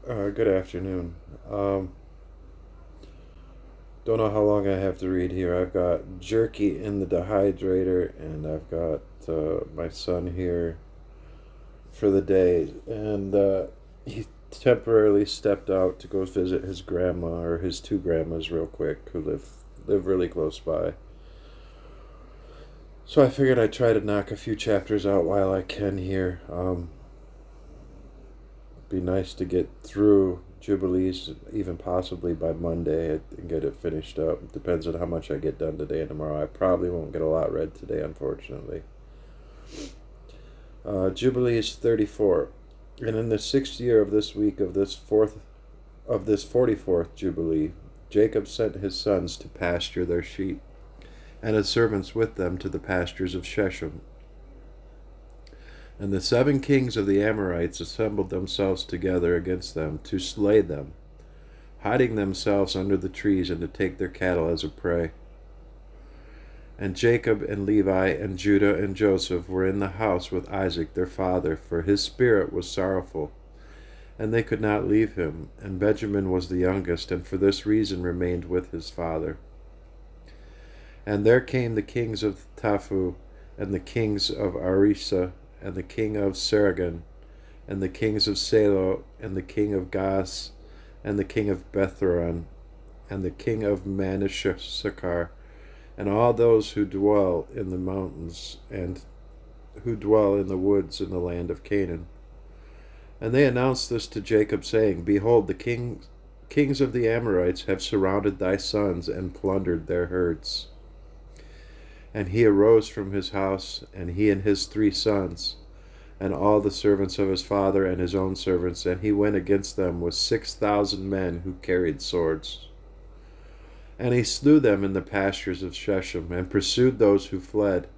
Good afternoon. Don't know how long I have to read here. I've got jerky in the dehydrator, and I've got my son here for the day. And he temporarily stepped out to go visit his grandma, or his two grandmas, real quick, who live really close by. So I figured I'd try to knock a few chapters out while I can here. Be nice to get through Jubilees, even possibly by Monday, and get it finished up. Depends on how much I get done today and tomorrow. I probably won't get a lot read today, unfortunately. Jubilees 34. And in the 6th year of this week of this 44th Jubilee, Jacob sent his sons to pasture their sheep, and his servants with them to the pastures of Shechem. And the 7 kings of the Amorites assembled themselves together against them to slay them, hiding themselves under the trees and to take their cattle as a prey. And Jacob and Levi and Judah and Joseph were in the house with Isaac their father, for his spirit was sorrowful, and they could not leave him. And Benjamin was the youngest, and for this reason remained with his father. And there came the kings of Taphu, and the kings of Arisa, and the king of Saragon, and the kings of Selo, and the king of Gas, and the king of Betharon, and the king of Manashakar, and all those who dwell in the mountains, and who dwell in the woods in the land of Canaan. And they announced this to Jacob, saying, Behold, the kings of the Amorites have surrounded thy sons and plundered their herds. And he arose from his house, and he and his 3 sons, and all the servants of his father and his own servants, and he went against them with 6,000 men who carried swords. And he slew them in the pastures of Shechem, and pursued those who fled.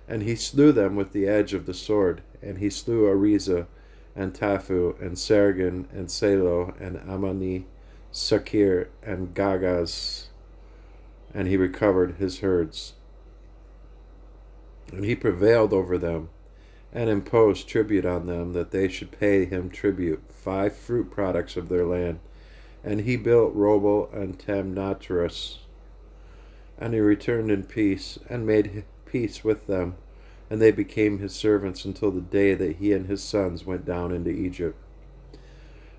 And he slew them with the edge of the sword. And he slew Ariza, and Taphu, and Sargon, and Selo, and Amani, Sakir, and Gagaz. And he recovered his herds. And he prevailed over them, and imposed tribute on them, that they should pay him tribute, 5 fruit products of their land. And he built Robel and Tamnatras. And he returned in peace, and made peace with them, and they became his servants until the day that he and his sons went down into Egypt.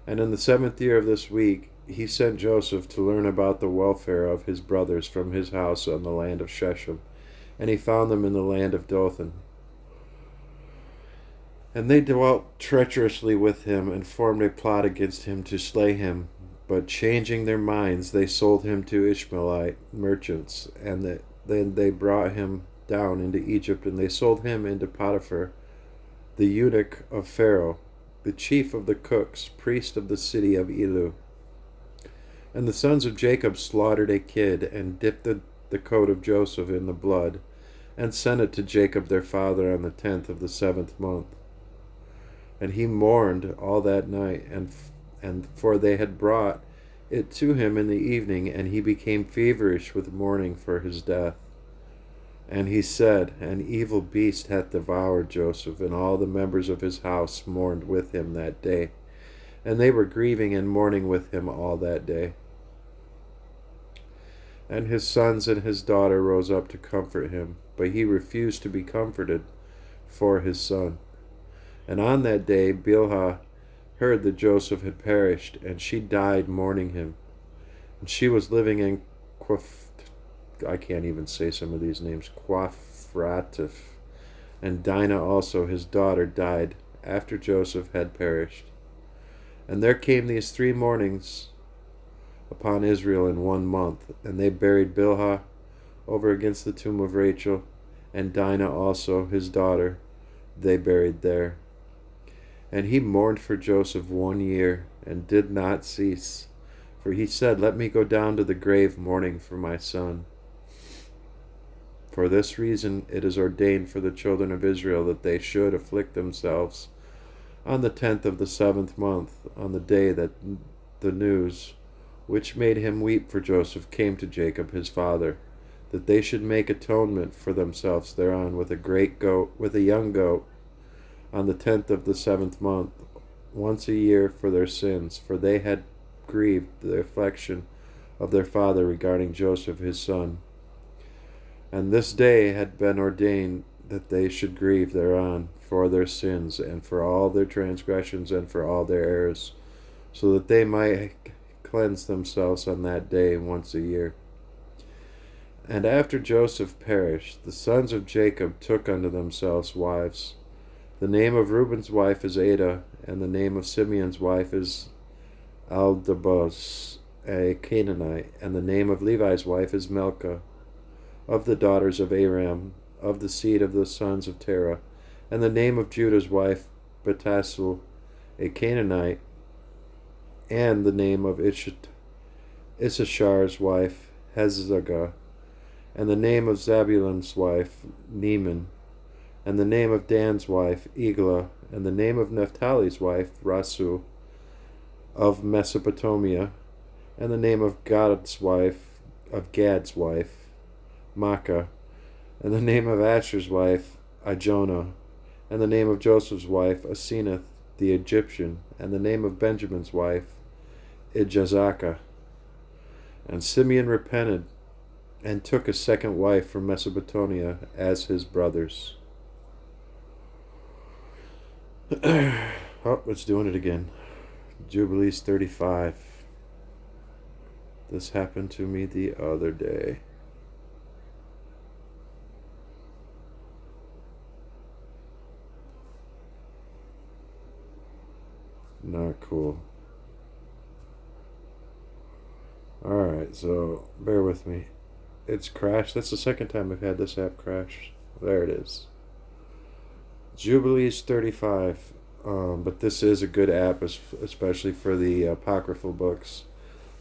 And in the 7th year of this week, he sent Joseph to learn about the welfare of his brothers from his house on the land of Shechem. And he found them in the land of Dothan. And they dwelt treacherously with him, and formed a plot against him to slay him. But changing their minds, they sold him to Ishmaelite merchants, and then they brought him down into Egypt, and they sold him into Potiphar, the eunuch of Pharaoh, the chief of the cooks, priest of the city of Elu. And the sons of Jacob slaughtered a kid, and dipped the coat of Joseph in the blood, and sent it to Jacob their father on the 10th of the 7th month. And he mourned all that night, and for they had brought it to him in the evening, and he became feverish with mourning for his death. And he said, An evil beast hath devoured Joseph, and all the members of his house mourned with him that day. And they were grieving and mourning with him all that day. And his sons and his daughter rose up to comfort him, but he refused to be comforted for his son. And on that day Bilhah heard that Joseph had perished, and she died mourning him. And she was living in I can't even say some of these names, Quaphratif. And Dinah also, his daughter, died after Joseph had perished. And there came these 3 mournings upon Israel in 1 month, and they buried Bilhah over against the tomb of Rachel, and Dinah also, his daughter, they buried there. And he mourned for Joseph 1 year, and did not cease, for he said, Let me go down to the grave mourning for my son. For this reason it is ordained for the children of Israel that they should afflict themselves on the 10th of the 7th month, on the day that the news which made him weep for Joseph came to Jacob his father, that they should make atonement for themselves thereon with a young goat, on the 10th of the 7th month, once a year for their sins, for they had grieved the affection of their father regarding Joseph his son. And this day had been ordained that they should grieve thereon for their sins, and for all their transgressions, and for all their errors, so that they might cleanse themselves on that day once a year. And after Joseph perished, the sons of Jacob took unto themselves wives. The name of Reuben's wife is Adah, and the name of Simeon's wife is Aldabas, a Canaanite, and the name of Levi's wife is Milcah, of the daughters of Aram, of the seed of the sons of Terah, and the name of Judah's wife Betasul, a Canaanite, and the name of Issachar's wife Hezagah, and the name of Zabulon's wife Neiman, and the name of Dan's wife Eglah, and the name of Naphtali's wife Rasu, of Mesopotamia, and the name of Gad's wife Makkah, and the name of Asher's wife Ijonah, and the name of Joseph's wife Asenath the Egyptian, and the name of Benjamin's wife Ijazakah. And Simeon repented and took a second wife from Mesopotamia as his brothers. Oh, it's doing it again. Jubilees 35. This happened to me the other day. Not cool. Alright, so bear with me. It's crashed. That's the second time I've had this app crash. There it is. Jubilees 35. But this is a good app, especially for the apocryphal books.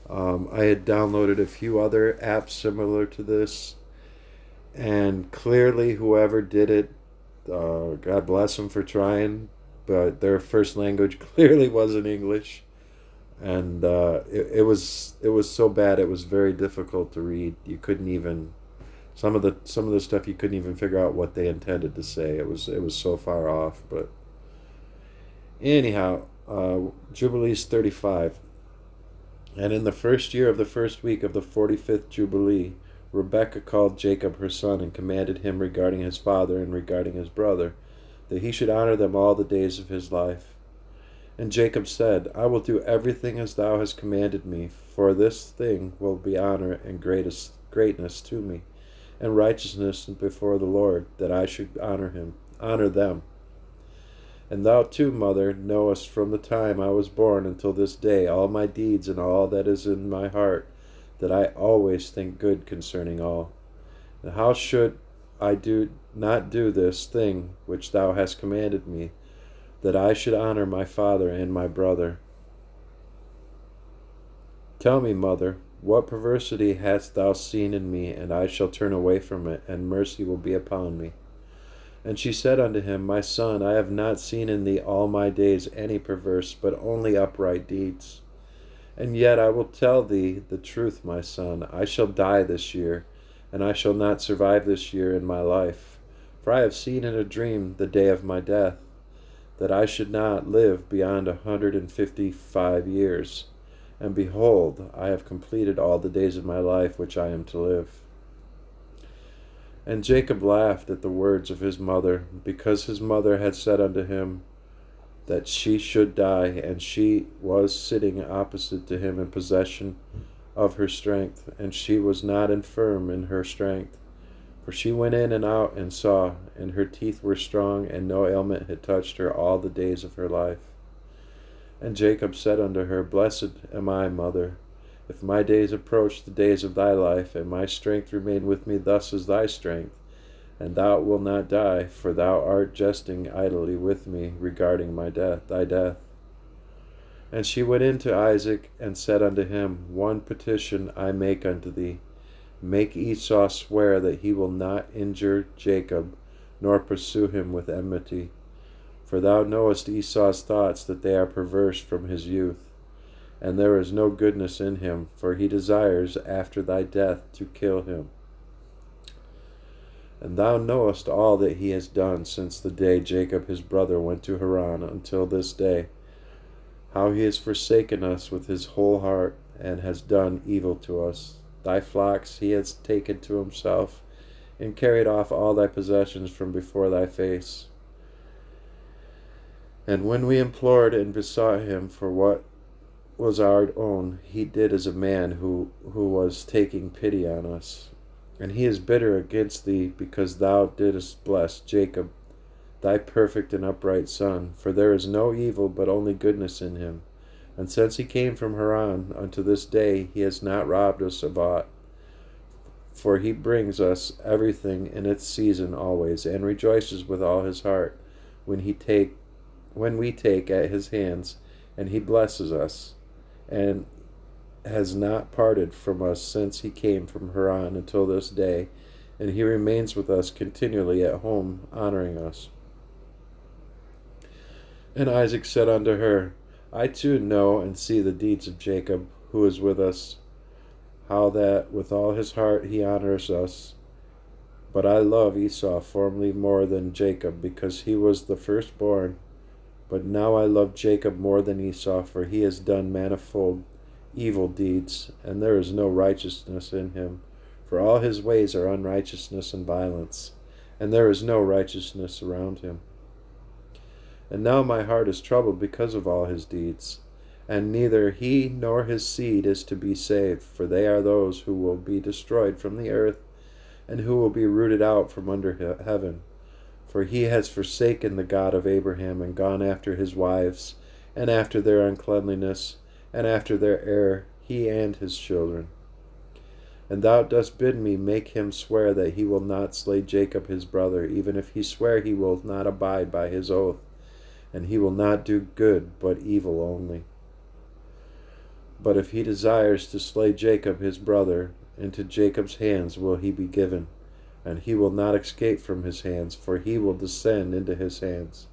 I had downloaded a few other apps similar to this, and clearly whoever did it, God bless them for trying, but their first language clearly wasn't English, and it was so bad it was very difficult to read. You couldn't even some of the stuff you couldn't even figure out what they intended to say. It was so far off. But anyhow, Jubilees 35. And in the first year of the first week of the 45th Jubilee, Rebekah called Jacob her son, and commanded him regarding his father and regarding his brother, that he should honor them all the days of his life. And Jacob said, I will do everything as thou hast commanded me, for this thing will be honor and greatness to me, and righteousness before the Lord, that I should honor them. And thou too, mother, knowest from the time I was born until this day all my deeds and all that is in my heart, that I always think good concerning all. And how should I not do this thing which thou hast commanded me, that I should honor my father and my brother? Tell me, mother, what perversity hast thou seen in me, and I shall turn away from it, and mercy will be upon me. And she said unto him, My son, I have not seen in thee all my days any perverse, but only upright deeds. And yet I will tell thee the truth, my son. I shall die this year, and I shall not survive this year in my life. For I have seen in a dream the day of my death, that I should not live beyond 155 years. And behold, I have completed all the days of my life which I am to live. And Jacob laughed at the words of his mother, because his mother had said unto him that she should die, and she was sitting opposite to him in possession of her strength, and she was not infirm in her strength. For she went in and out and saw, and her teeth were strong, and no ailment had touched her all the days of her life. And Jacob said unto her, Blessed am I, mother, if my days approach the days of thy life, and my strength remain with me thus as thy strength, and thou wilt not die, for thou art jesting idly with me regarding thy death. And she went in to Isaac, and said unto him, One petition I make unto thee. Make Esau swear that he will not injure Jacob, nor pursue him with enmity. For thou knowest Esau's thoughts, that they are perverse from his youth. And there is no goodness in him, for he desires after thy death to kill him. And thou knowest all that he has done since the day Jacob his brother went to Haran until this day, how he has forsaken us with his whole heart, and has done evil to us. Thy flocks he has taken to himself, and carried off all thy possessions from before thy face. And when we implored and besought him for what was our own, he did as a man who was taking pity on us. And he is bitter against thee, because thou didst bless Jacob, thy perfect and upright son. For there is no evil, but only goodness in him. And since he came from Haran unto this day, he has not robbed us of aught. For he brings us everything in its season always, and rejoices with all his heart when we take at his hands, and he blesses us, and has not parted from us since he came from Haran until this day, and he remains with us continually at home, honoring us. And Isaac said unto her, I too know and see the deeds of Jacob, who is with us, how that with all his heart he honors us. But I love Esau formerly more than Jacob, because he was the firstborn. But now I love Jacob more than Esau, for he has done manifold evil deeds, and there is no righteousness in him. For all his ways are unrighteousness and violence, and there is no righteousness around him. And now my heart is troubled because of all his deeds, and neither he nor his seed is to be saved, for they are those who will be destroyed from the earth, and who will be rooted out from under heaven. For he has forsaken the God of Abraham, and gone after his wives, and after their uncleanliness, and after their error, he and his children. And thou dost bid me make him swear that he will not slay Jacob his brother, even if he swear he will not abide by his oath, and he will not do good, but evil only. But if he desires to slay Jacob his brother, into Jacob's hands will he be given, and he will not escape from his hands, for he will descend into his hands.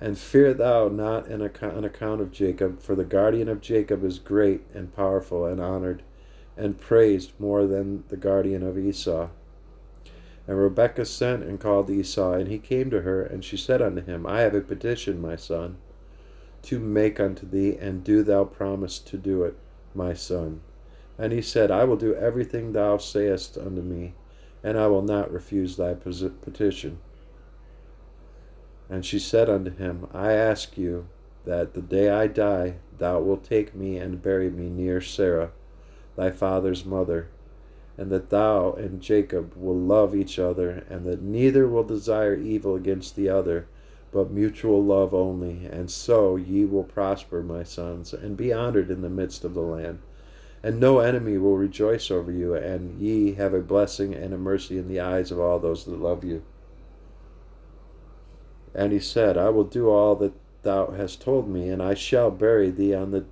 And fear thou not on account of Jacob, for the guardian of Jacob is great and powerful and honored, and praised more than the guardian of Esau. And Rebekah sent and called Esau, and he came to her, and she said unto him, I have a petition, my son, to make unto thee, and do thou promise to do it, my son. And he said, I will do everything thou sayest unto me, and I will not refuse thy petition. And she said unto him, I ask you that the day I die thou wilt take me and bury me near Sarah, thy father's mother, and that thou and Jacob will love each other, and that neither will desire evil against the other, but mutual love only. And so ye will prosper, my sons, and be honored in the midst of the land. And no enemy will rejoice over you, and ye have a blessing and a mercy in the eyes of all those that love you. And he said, I will do all that thou hast told me, and I shall bury thee on the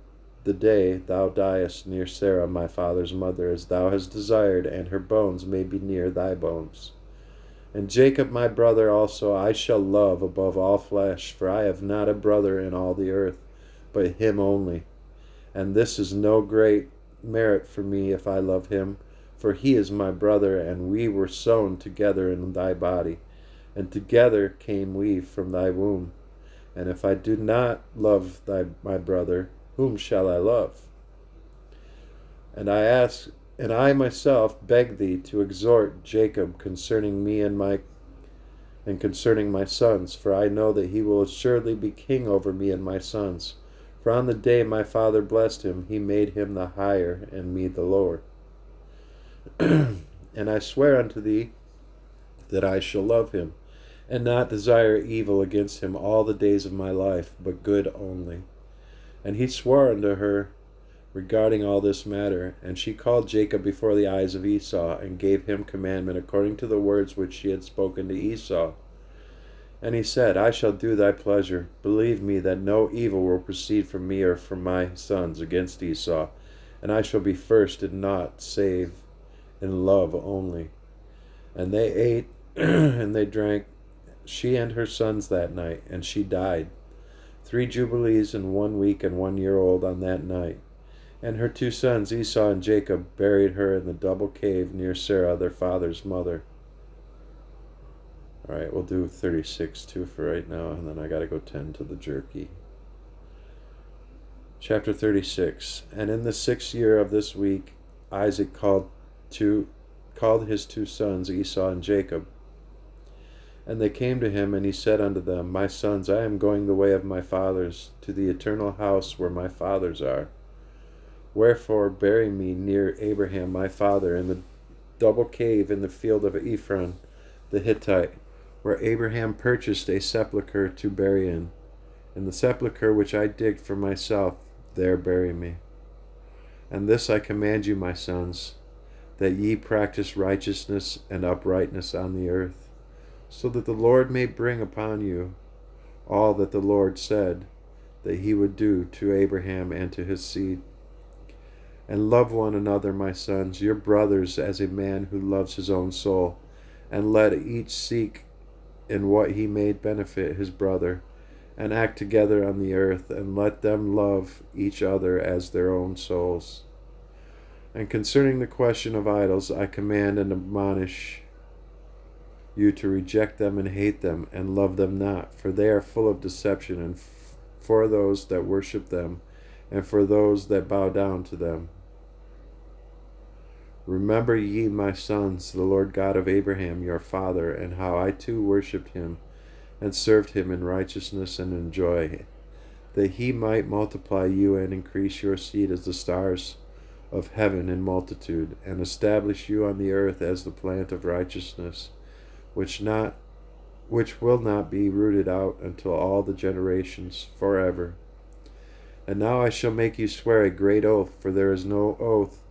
day thou diest near Sarah my father's mother, as thou hast desired, and her bones may be near thy bones. And Jacob my brother also I shall love above all flesh, for I have not a brother in all the earth, but him only. And this is no great merit for me if I love him, for he is my brother, and we were sown together in thy body, and together came we from thy womb. And if I do not love my brother, whom shall I love? And I myself beg thee to exhort Jacob concerning me and concerning my sons, for I know that he will assuredly be king over me and my sons. For on the day my father blessed him, he made him the higher, and me the lower. And I swear unto thee that I shall love him, and not desire evil against him all the days of my life, but good only. And he swore unto her regarding all this matter, and she called Jacob before the eyes of Esau, and gave him commandment according to the words which she had spoken to Esau. And he said, I shall do thy pleasure. Believe me that no evil will proceed from me or from my sons against Esau, and I shall be first in naught save in love only. And they ate and they drank, she and her sons that night, and she died, 3 Jubilees and 1 week and 1 year old on that night. And her 2 sons, Esau and Jacob, buried her in the double cave near Sarah, their father's mother. All right, we'll do 36 too for right now, and then I got to go tend to the jerky. Chapter 36. And in the 6th year of this week, Isaac called his 2 sons, Esau and Jacob. And they came to him, and he said unto them, My sons, I am going the way of my fathers, to the eternal house where my fathers are. Wherefore bury me near Abraham my father in the double cave in the field of Ephron the Hittite, where Abraham purchased a sepulchre to bury in. In the sepulchre which I digged for myself, there bury me. And this I command you, my sons, that ye practice righteousness and uprightness on the earth, so that the Lord may bring upon you all that the Lord said that he would do to Abraham and to his seed. And love one another, my sons, your brothers, as a man who loves his own soul, and let each seek in what he may benefit his brother, and act together on the earth, and let them love each other as their own souls. And concerning the question of idols, I command and admonish you to reject them and hate them, and love them not, for they are full of deception, and for those that worship them, and for those that bow down to them. Remember ye, my sons, the Lord God of Abraham your father, and how I too worshipped him, and served him in righteousness and in joy, that he might multiply you and increase your seed as the stars of heaven in multitude, and establish you on the earth as the plant of righteousness, which will not be rooted out until all the generations forever. And now I shall make you swear a great oath, for there is no oath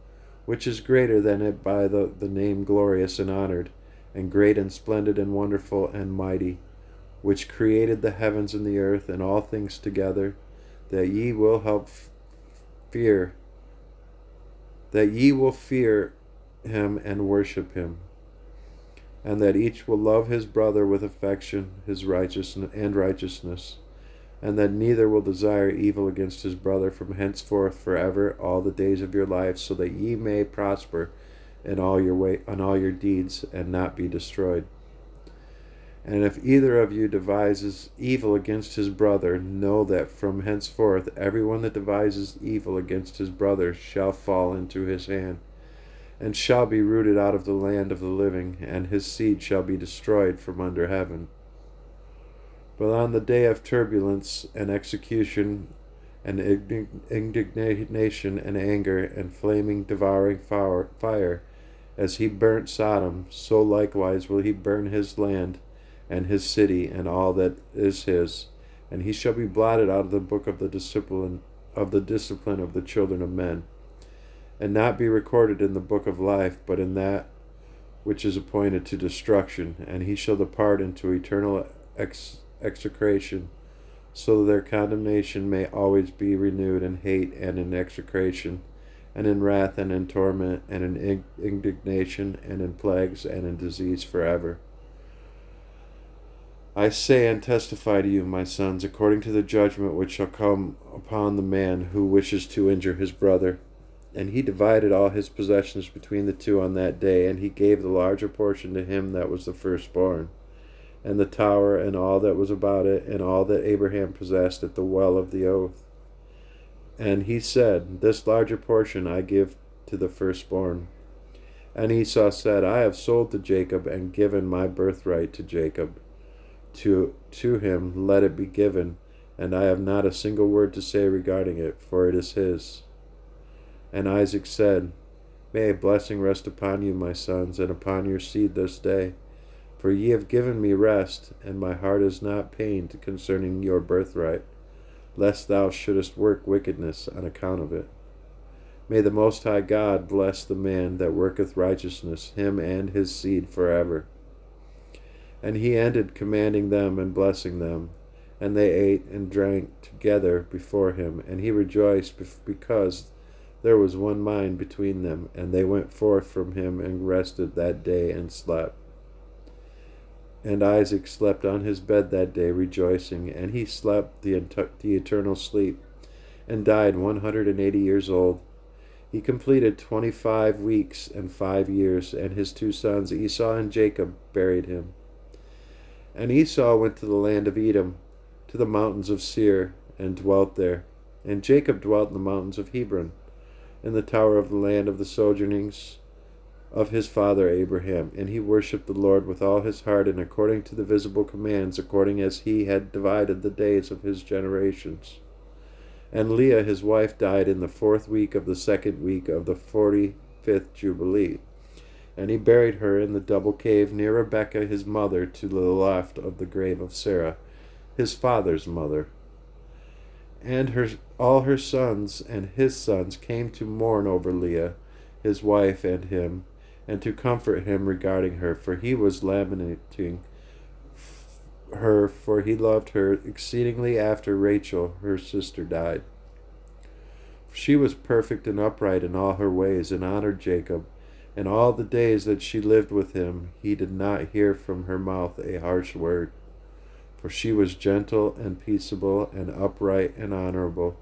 which is greater than it by the name glorious and honored, and great and splendid and wonderful and mighty, which created the heavens and the earth and all things together, that ye will fear him and worship him, and that each will love his brother with affection, his righteousness, and that neither will desire evil against his brother from henceforth forever all the days of your life, so that ye may prosper in all your deeds, and not be destroyed. And if either of you devises evil against his brother, know that from henceforth everyone that devises evil against his brother shall fall into his hand, and shall be rooted out of the land of the living, and his seed shall be destroyed from under heaven. But on the day of turbulence and execution and indignation and anger and flaming devouring fire, as he burnt Sodom, so likewise will he burn his land and his city and all that is his, and he shall be blotted out of the book of the discipline of the children of men, and not be recorded in the book of life, but in that which is appointed to destruction, and he shall depart into eternal execration, so that their condemnation may always be renewed in hate and in execration, and in wrath and in torment, and in indignation, and in plagues, and in disease forever. I say and testify to you, my sons, according to the judgment which shall come upon the man who wishes to injure his brother. And he divided all his possessions between the two on that day, and he gave the larger portion to him that was the firstborn, and the tower, and all that was about it, and all that Abraham possessed at the well of the oath. And he said, This larger portion I give to the firstborn. And Esau said, I have sold to Jacob, and given my birthright to Jacob. To him let it be given, and I have not a single word to say regarding it, for it is his. And Isaac said, May a blessing rest upon you, my sons, and upon your seed this day. For ye have given me rest, and my heart is not pained concerning your birthright, lest thou shouldest work wickedness on account of it. May the Most High God bless the man that worketh righteousness, him and his seed forever. And he ended commanding them and blessing them, and they ate and drank together before him, and he rejoiced because there was one mind between them, and they went forth from him and rested that day and slept. And Isaac slept on his bed that day, rejoicing, and he slept the eternal sleep, and died 180 years old. He completed 25 weeks and 5 years, and his 2 sons, Esau and Jacob, buried him. And Esau went to the land of Edom, to the mountains of Seir, and dwelt there. And Jacob dwelt in the mountains of Hebron, in the tower of the land of the sojournings of his father Abraham. And he worshipped the Lord with all his heart, and according to the visible commands, according as he had divided the days of his generations. And Leah his wife died in the 4th week of the 2nd week of the 45th Jubilee. And he buried her in the double cave near Rebekah his mother, to the left of the grave of Sarah, his father's mother. And all her sons and his sons came to mourn over Leah, his wife, and him, and to comfort him regarding her, for he was lamenting her, for he loved her exceedingly after Rachel, her sister, died. She was perfect and upright in all her ways, and honored Jacob. And all the days that she lived with him, he did not hear from her mouth a harsh word. For she was gentle and peaceable and upright and honorable.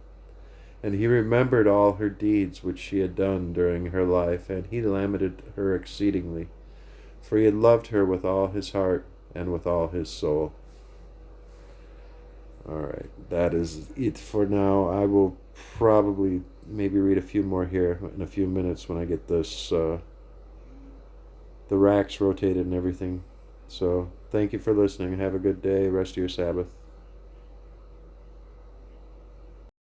And he remembered all her deeds which she had done during her life, and he lamented her exceedingly, for he had loved her with all his heart and with all his soul. Alright, that is it for now. I will probably maybe read a few more here in a few minutes when I get this, the racks rotated and everything. So, thank you for listening. Have a good day. Rest of your Sabbath.